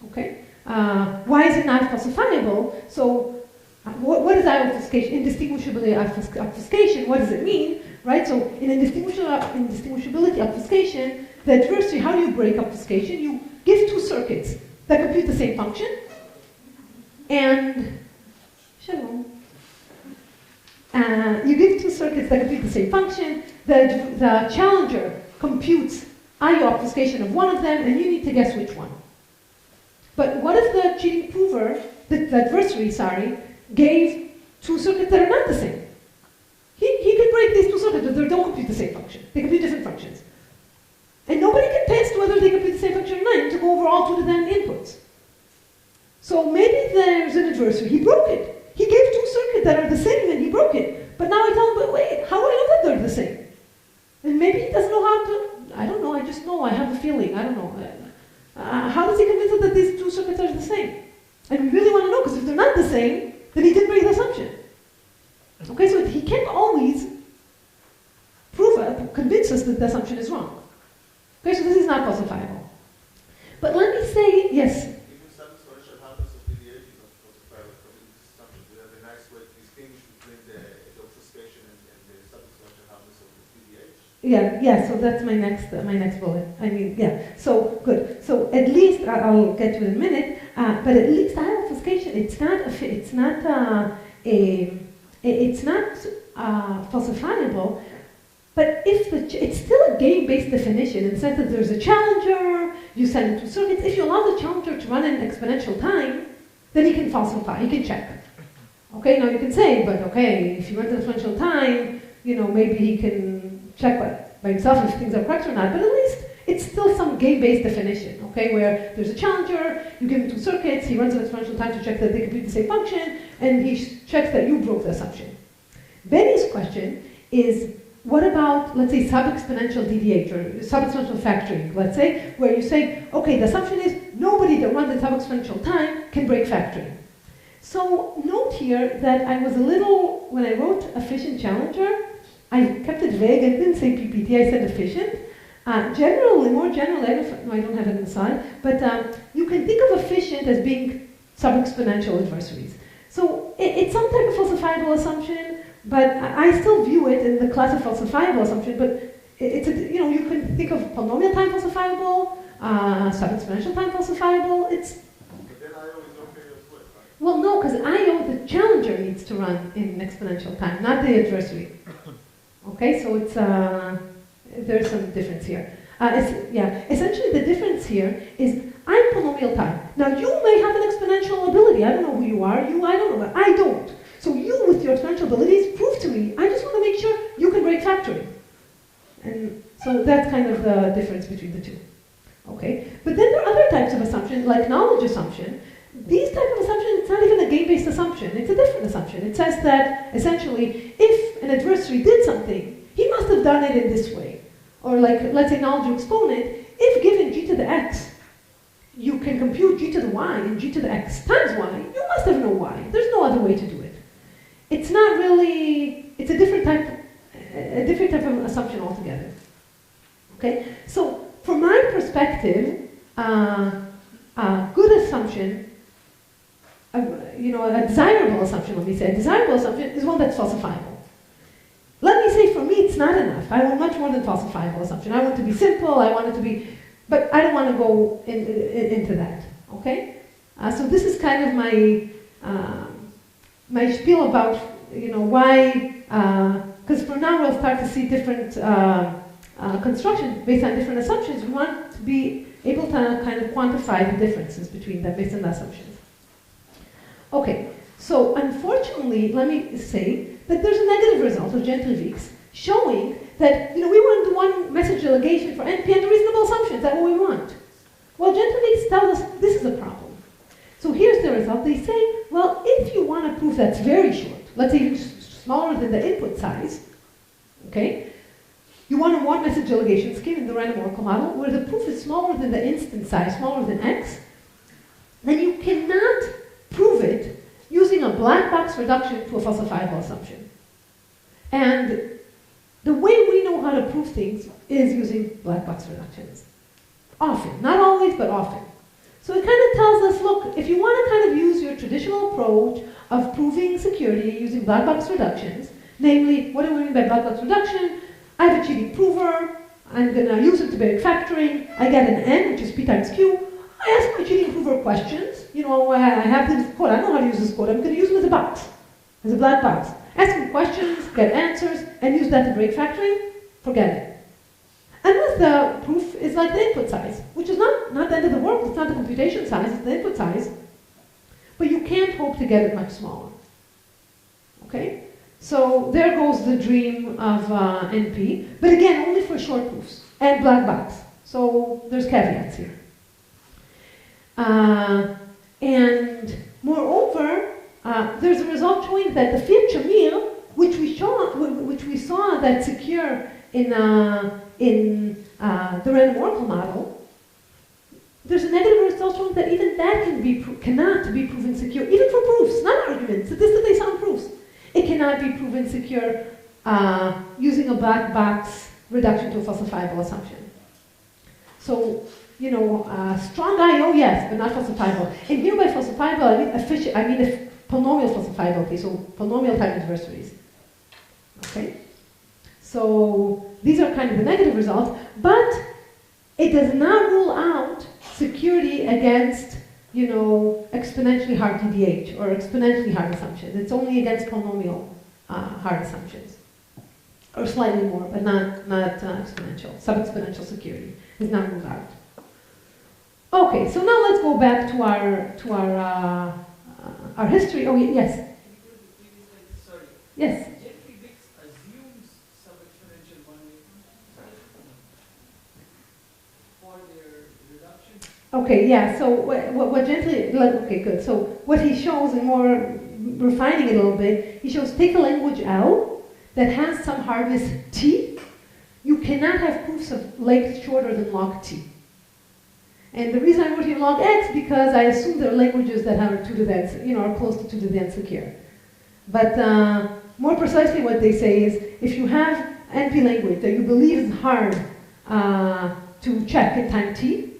Okay, why is it not falsifiable? So, what is IO obfuscation? Indistinguishability obfuscation. What does it mean? Right. So, in indistinguishability obfuscation, the adversary. How do you break obfuscation? You give 2 circuits that compute the same function, and shalom. You give 2 circuits that compute the same function. The challenger computes IO obfuscation of one of them, and you need to guess which one. But what if the cheating prover, the adversary, gave 2 circuits that are not the same? He could break these 2 circuits, but they don't compute the same function. They compute different functions. And nobody can test whether they compute the same function or not. You have to go over all 2 of the inputs. So maybe there's an adversary. He broke it. He gave 2 circuits that are the same, and he broke it. But now I tell him, but wait, how do I know that they're the same? And maybe he doesn't know how to, I don't know, I just know, I have a feeling, I don't know. How does he convince us that these 2 circuits are the same? And we really want to know, because if they're not the same, then he didn't break the assumption. Okay, so he can't always convince us that the assumption is wrong. Okay, so this is not falsifiable. But let me say, yes? Even some exponential hardness of DDH is not falsifiable according to this assumption. We have a nice way to distinguish between the obfuscation and the sub-exponential hardness of the DDH. Yeah, so that's my next bullet. So good. So at least, I'll get to it in a minute, but at least IO obfuscation definition, it's not falsifiable. But if it's still a game-based definition in the sense that there's a challenger, you send it to circuits. If you allow the challenger to run in exponential time, then he can falsify, he can check. Okay, now you can say, but okay, if he runs in exponential time, maybe he can check by himself if things are correct or not, but at least it's still some game-based definition, okay, where there's a challenger, you give him two circuits, he runs in exponential time to check that they complete the same function, and he checks that you broke the assumption. Benny's question is, what about, let's say, sub-exponential deviator, sub-exponential factoring, let's say, where you say, okay, the assumption is nobody that runs in sub-exponential time can break factoring. So note here that I was a little, when I wrote efficient challenger, I kept it vague, I didn't say PPT, I said efficient. More generally, I don't have it inside, but you can think of efficient as being sub-exponential adversaries. So it's some type of falsifiable assumption, but I still view it in the class of falsifiable assumption, but you can think of polynomial time falsifiable, sub-exponential time falsifiable, But then I always don't pay as well, right? well, no, because IO, the challenger needs to run in exponential time, not the adversary. Okay, so it's, there's some difference here. Essentially the difference here is I'm polynomial time. Now you may have an exponential ability. I don't know who you are. I don't know, but I don't. So you, with your exponential abilities, prove to me. I just want to make sure you can break factoring. And so that's kind of the difference between the two. Okay, but then there are other types of assumptions, like knowledge assumption. These type of assumptions, it's not even a game-based assumption. It's a different assumption. It says that, essentially, if an adversary did something, he must have done it in this way. Or like, let's say knowledge exponent, if given g to the x, you can compute g to the y and g to the x times y, you must have known y. There's no other way to do it. It's not really, it's a different type of assumption altogether. Okay, so from my perspective, a good assumption, a desirable assumption, let me say, a desirable assumption is one that's falsifiable. Let me say, for me, it's not enough. I want much more than falsifiable assumption. I want it to be simple, I want it to be, but I don't want to go into that, okay? So this is kind of my spiel about, why, because from now we'll start to see different constructions based on different assumptions. We want to be able to kind of quantify the differences between them based on the assumptions. Okay, so unfortunately, let me say that there's a negative result of Gentry-Weeks showing that, we want the one message delegation for NP and reasonable assumptions. That's what we want. Well, Gentry-Weeks tells us this is a problem. So here's the result. They say, well, if you want a proof that's very short, let's say smaller than the input size, okay, you want a one message delegation scheme in the random oracle model where the proof is smaller than the instant size, smaller than x, then you cannot prove it using a black box reduction to a falsifiable assumption. And the way we know how to prove things is using black box reductions. Often, not always, but often. So it kind of tells us, look, if you want to kind of use your traditional approach of proving security using black box reductions, namely, what do we mean by black box reduction? I have a cheating prover, I'm going to use it to break factoring, I get an n, which is p times q, I ask my cheating prover questions, I have this code, I know how to use this code, I'm going to use it as a box, as a black box. Ask him questions, get answers, and use that to break factoring, forget it. Unless the proof is like the input size, which is not the end of the world, it's not the computation size, it's the input size, but you can't hope to get it much smaller. Okay? So there goes the dream of NP, but again, only for short proofs and black box. So there's caveats here. And moreover, there's a result showing that the Fiat-Shamir, which we saw that secure in the random oracle model, there's a negative result showing that even that cannot be proven secure, even for proofs, not arguments, statistically sound proofs. It cannot be proven secure using a black box reduction to a falsifiable assumption. So, strong I/O, yes, but not falsifiable. And here by falsifiable, I mean efficient. I mean polynomial falsifiability, so polynomial type adversaries. Okay. So these are kind of the negative results, but it does not rule out security against you know, exponentially hard DDH or exponentially hard assumptions. It's only against polynomial hard assumptions, or slightly more, but not exponential. Sub-exponential security is not ruled out. Okay, so now let's go back to our history. Oh yes, Sorry. yes. Gently Bix assumes sub-exponential one-way for their reduction. Okay, yeah. So what gently? Okay, good. So what he shows, and more refining it a little bit, he shows take a language L that has some hardness T. You cannot have proofs of length shorter than log T. And the reason I wrote here log X because I assume there are languages that have 2 to the N, you know, are close to 2 to the N secure. But more precisely, what they say is if you have NP language that you believe is hard to check in time T,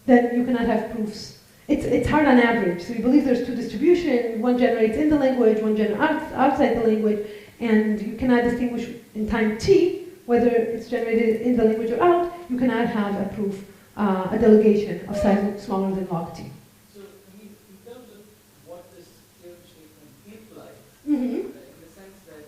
then you cannot have proofs. It's hard on average. So you believe there's 2 distributions, one generates in the language, one generates outside the language, and you cannot distinguish in time T whether it's generated in the language or out. You cannot have a proof, a delegation of size smaller than log T. So, I mean, in terms of what this theorem statement implies, Mm-hmm. in the sense that,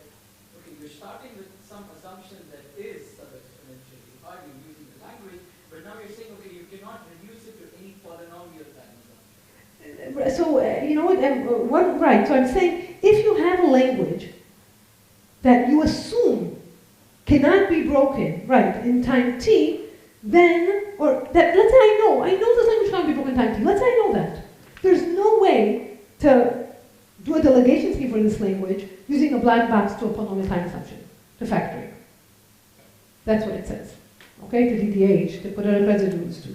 okay, you're starting with some assumption that is sub-exponentially hard, you're using the language, but now you're saying, okay, you cannot reduce it to any polynomial time assumption. So, you know what, right, so I'm saying, if you have a language that you assume cannot be broken, right, in time T, then, or that, let's say I know this language cannot be broken in time T, let's say I know that. There's no way to do a delegation scheme for this language using a black box to a polynomial time assumption, to factoring. That's what it says, okay, to DDH, to put in residues, to,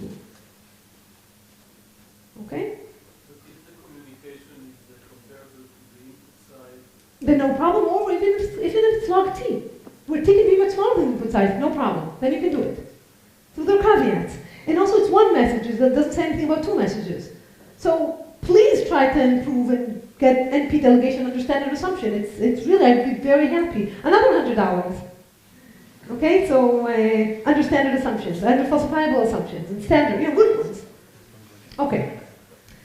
okay? Then no problem, or even if it's log T, where T can be much smaller than input size, no problem. Then you can do it. So there are caveats. And also it's one message that doesn't say anything about 2 messages. So please try to improve and get NP delegation under standard assumption. It's really, I'd be very happy. Another $100. Okay, so under standard assumptions, under falsifiable assumptions, and standard, you know, good ones. Okay.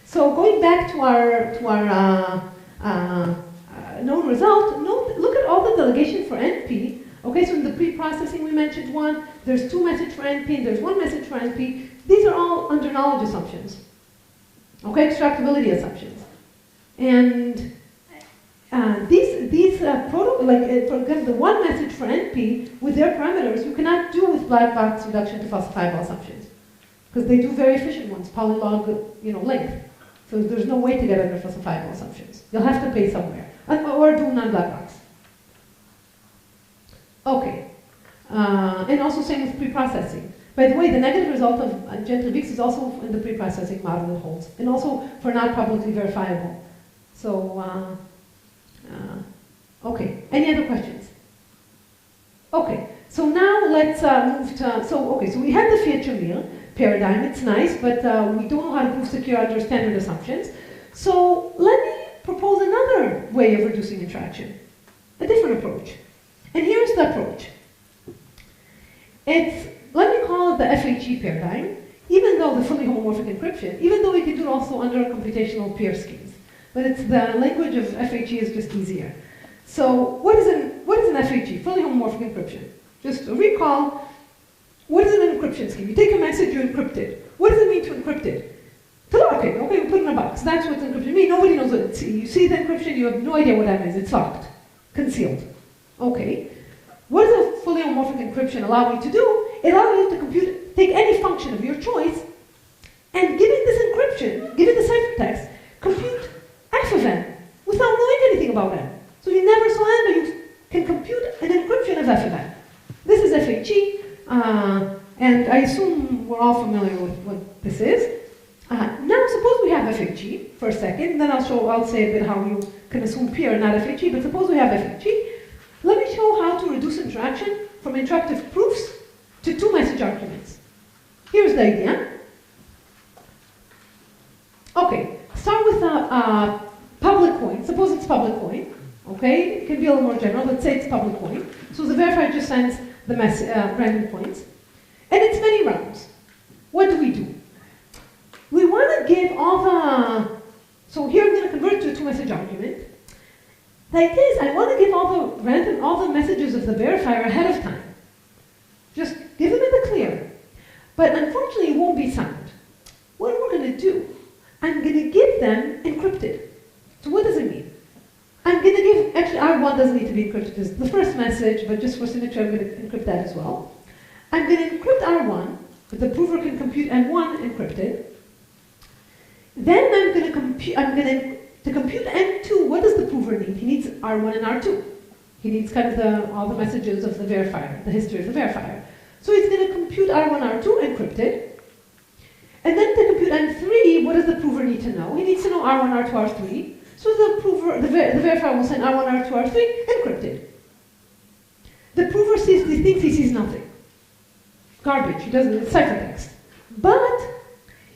So going back to our known result, look at all the delegation for NP. Okay, so in the pre-processing we mentioned one, there's 2 messages for NP, and there's 1 message for NP. These are all under knowledge assumptions. Okay, extractability assumptions. And for example, the 1 message for NP with their parameters, you cannot do with black box reduction to falsifiable assumptions. Because they do very efficient ones, polylog, you know, length. So there's no way to get under falsifiable assumptions. You'll have to pay somewhere. Or do non-black box. Okay. And also same with pre-processing. By the way, the negative result of gentle Bix is also in the pre-processing model it holds. And also for not publicly verifiable. So, okay. Any other questions? Okay. So now let's move to, so we had the Fiat-Shamir paradigm. It's nice, but we don't know how to prove secure under standard assumptions. So let me propose another way of reducing interaction, a different approach. And here's the approach. Let me call it the FHE paradigm, even though the fully homomorphic encryption, even though we can do it also under computational peer schemes. But it's the language of FHE is just easier. So what is an FHE, fully homomorphic encryption? Just a recall, what is an encryption scheme? You take a message, you encrypt it. What does it mean to encrypt it? To lock it, okay, we put it in a box. That's what encryption means. Nobody knows what it is. You see the encryption, you have no idea what that means. It's locked, concealed. Okay. What does a fully homomorphic encryption allow you to do? It allows you to take any function of your choice, and given this encryption, given the ciphertext, compute f of n without knowing anything about n. So you never saw n, but you can compute an encryption of f of n. This is FHE, and I assume we're all familiar with what this is. Now suppose we have FHE for a second, then I'll say a bit how you can assume peer, not FHE, but suppose we have FHE. Let me show how to reduce interaction from interactive proofs to 2 message arguments. Here's the idea. Okay, start with a public coin. Suppose it's public coin. Okay, it can be a little more general. Let's say it's public coin. So the verifier just sends the random coins. And it's many rounds. What do we do? we want to give all the, so here I'm going to convert to a two-message argument. The idea is I want to give all the messages of the verifier ahead of time. Just give them in the clear. But unfortunately, it won't be signed. What we're going to do, I'm going to give them encrypted. So what does it mean? I'm going to give, actually R1 doesn't need to be encrypted. It's the first message, but just for signature, I'm going to encrypt that as well. I'm going to encrypt R1, but the prover can compute N1 encrypted. Then I'm going to compute N2, what does the prover need? He needs R1 and R2. He needs kind of all the messages of the verifier, the history of the verifier. So he's going to compute R1, R2 encrypted. And then to compute N3, what does the prover need to know? He needs to know R1, R2, R3. So the prover, the verifier will send R1, R2, R3 encrypted. The prover sees these things, he sees nothing. Garbage, he doesn't, it's ciphertext. But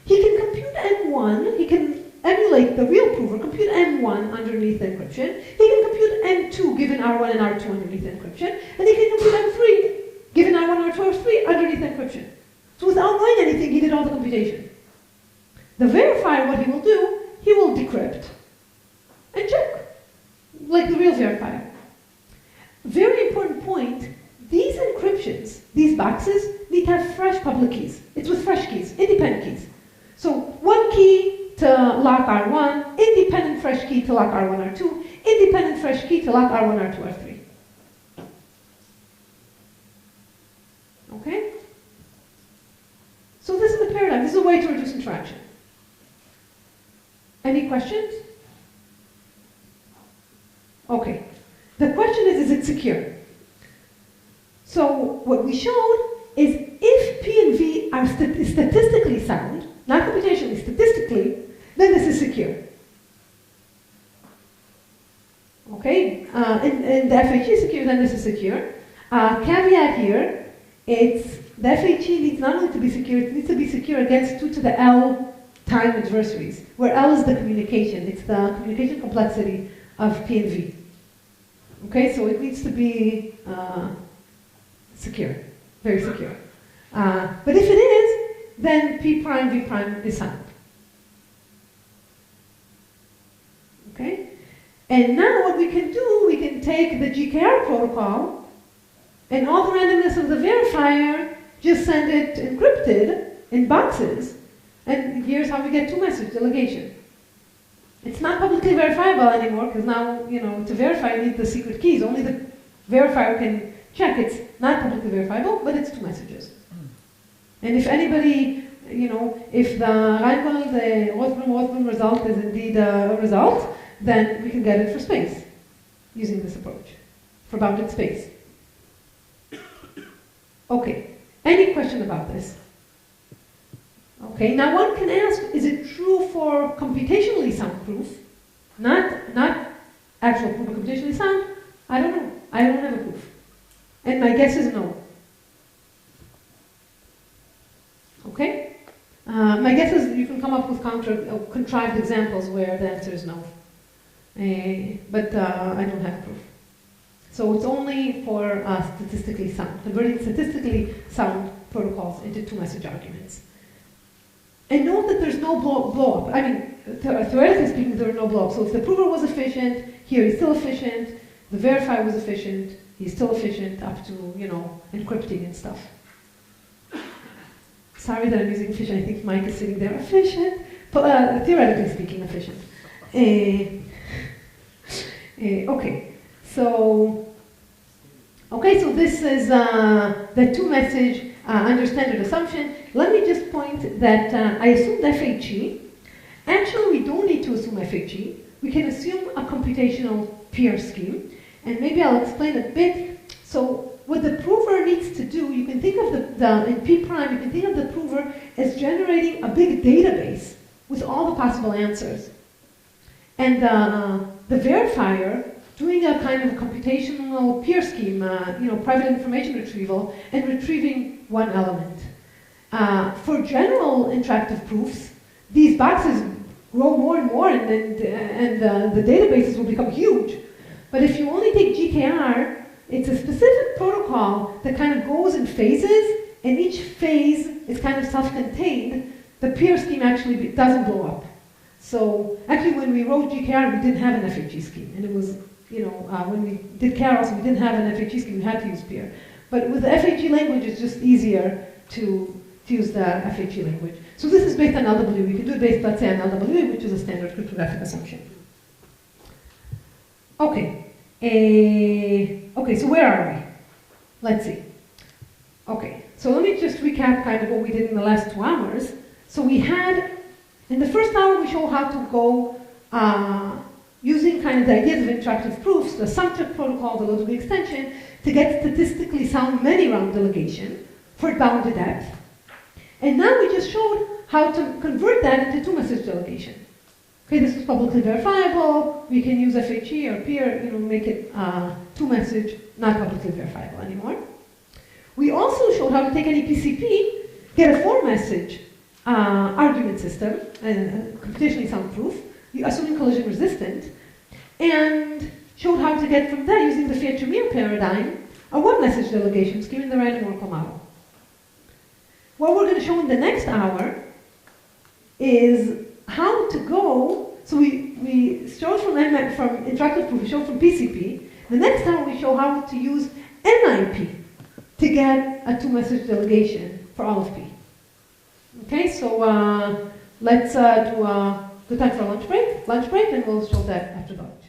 he can compute N1, he can emulate the real prover, compute N1 underneath encryption. He can compute N2 given R1 and R2 underneath encryption. And he can compute N3 given R1, R2, R3 underneath encryption. So without knowing anything, he did all the computation. The verifier, what he will do, he will decrypt and check, like the real verifier. Very important point, these encryptions, these boxes, need to have fresh public keys. It's with fresh keys, independent keys. So one key to lock R1, independent fresh key to lock R1, R2, independent fresh key to lock R1, R2, R3. Okay? So this is the paradigm. This is a way to reduce interaction. Any questions? Okay. The question is it secure? So what we showed is if P and V are statistically sound, not computationally, statistically, then this is secure. Okay? And the FHE is secure, then this is secure. Caveat here, the FHE needs not only to be secure, it needs to be secure against 2 to the L time adversaries, where L is the communication. It's the communication complexity of P and V. Okay, so it needs to be secure, very secure. But if it is, then P prime, V prime is sound. Okay? And now what we can do, we can take the GKR protocol and all the randomness of the verifier, just send it encrypted in boxes. And here's how we get two-message delegation. It's not publicly verifiable anymore, because now, to verify you need the secret keys. Only the verifier can check. It's not publicly verifiable, but it's two messages. And if anybody, if the Reingold, the Rothblum result is indeed a result, then we can get it for space, using this approach, for bounded space. Okay, any question about this? Okay, now one can ask, is it true for computationally sound proof? Not actual proof of computationally sound? I don't know. I don't have a proof. And my guess is no. Okay? My guess is you can come up with contrived examples where the answer is no. But I don't have proof. So it's only for statistically sound, converting statistically sound protocols into two-message arguments. And note that there's no blow-up. I mean, theoretically speaking, there are no blow-ups. So if the prover was efficient, here he's still efficient. The verifier was efficient, he's still efficient up to, encrypting and stuff. Sorry that I'm using efficient. I think Mike is sitting there. Efficient, but theoretically speaking, efficient. Okay, so this is the two-message under standard assumption. Let me just point that I assumed FHE. Actually, we don't need to assume FHE. We can assume a computational peer scheme. And maybe I'll explain a bit. So what the prover needs to do, you can think of in P prime, you can think of the prover as generating a big database with all the possible answers. And the verifier doing a kind of computational peer scheme, private information retrieval, and retrieving one element. For general interactive proofs, these boxes grow more and more, and the databases will become huge. But if you only take GKR, it's a specific protocol that kind of goes in phases, and each phase is kind of self-contained. the peer scheme actually doesn't blow up. So actually when we wrote GKR, we didn't have an FHE scheme. And it was, when we did chaos, we didn't have an FHE scheme, we had to use peer. But with the FHE language, it's just easier to use the FHE language. So this is based on LW. We can do it based, let's say, on LW, which is a standard cryptographic assumption. Okay. Okay, so where are we? Let's see. Okay, so let me just recap kind of what we did in the last 2 hours. So we had, in the first hour, we showed how to go using kind of the ideas of interactive proofs, the subject protocol, the low-degree extension, to get statistically sound many-round delegation for bounded depth. And now we just showed how to convert that into two-message delegation. Okay, this is publicly verifiable. We can use FHE or peer, make it two-message, not publicly verifiable anymore. We also showed how to take any PCP, get a 4-message argument system, computationally soundproof, assuming collision resistant, and showed how to get from there, using the Fiat-Shamir paradigm, a 1-message delegation scheme in the random oracle model. What we're going to show in the next hour is how to go, so we showed from interactive proof, we showed from PCP. The next hour we show how to use NIP to get a 2-message delegation for all of P. Okay, so let's do a good time for a lunch break, and we'll show that after lunch.